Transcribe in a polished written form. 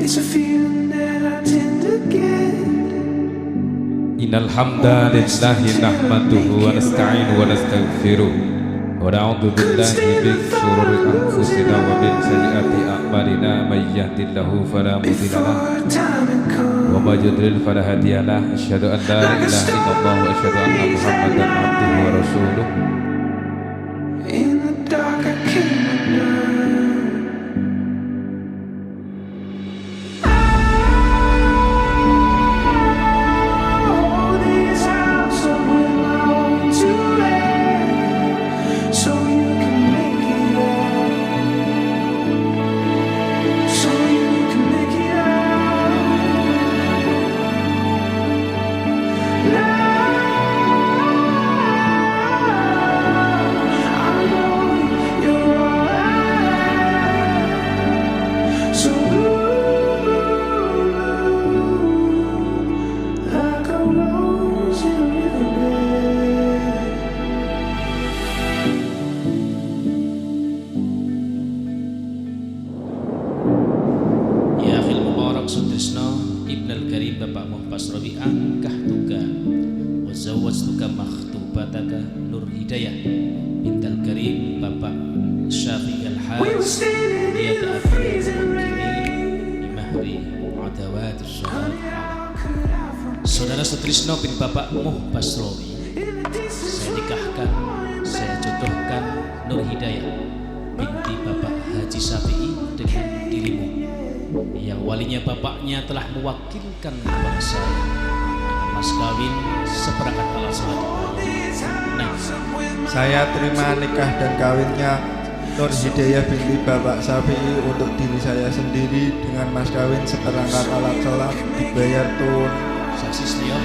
It's a feeling that I tend to get. Innal hamdalillahi nahmaduhu wa nasta'inu wa nastaghfiruh wa na'udzu billahi min shururi anfusina wa min sayyiati a'malina may yahdihillahu fala mudilla lahu wa may yudlil fala hadiya lahu asyhadu an la ilaha illallah wa asyhadu anna muhammadan abduhu wa rasuluh. In the dark I came undone. Ibnal Karim Bapak Muhpas Rabi angkah tuka wa zawwajtuka makhtubataka Nur Hidayah bintal Karim Bapak Syafiq Al-Haris dia ta'afir di mahri adawat Saudara Sutrisno bin Bapak Muhpas Rabi, saya nikahkan, saya jodohkan Nur Hidayah binti Bapak Haji Syafi'i dengan dirimu yang walinya bapaknya telah mewakilkan kepada saya dengan mas kawin seperangkat alat sholat dibayar. Saya terima nikah dan kawinnya Nur Hidayah binti Bapak Syafi'i untuk diri saya sendiri dengan mas kawin seperangkat alat sholat dibayar tun. Saksi setia.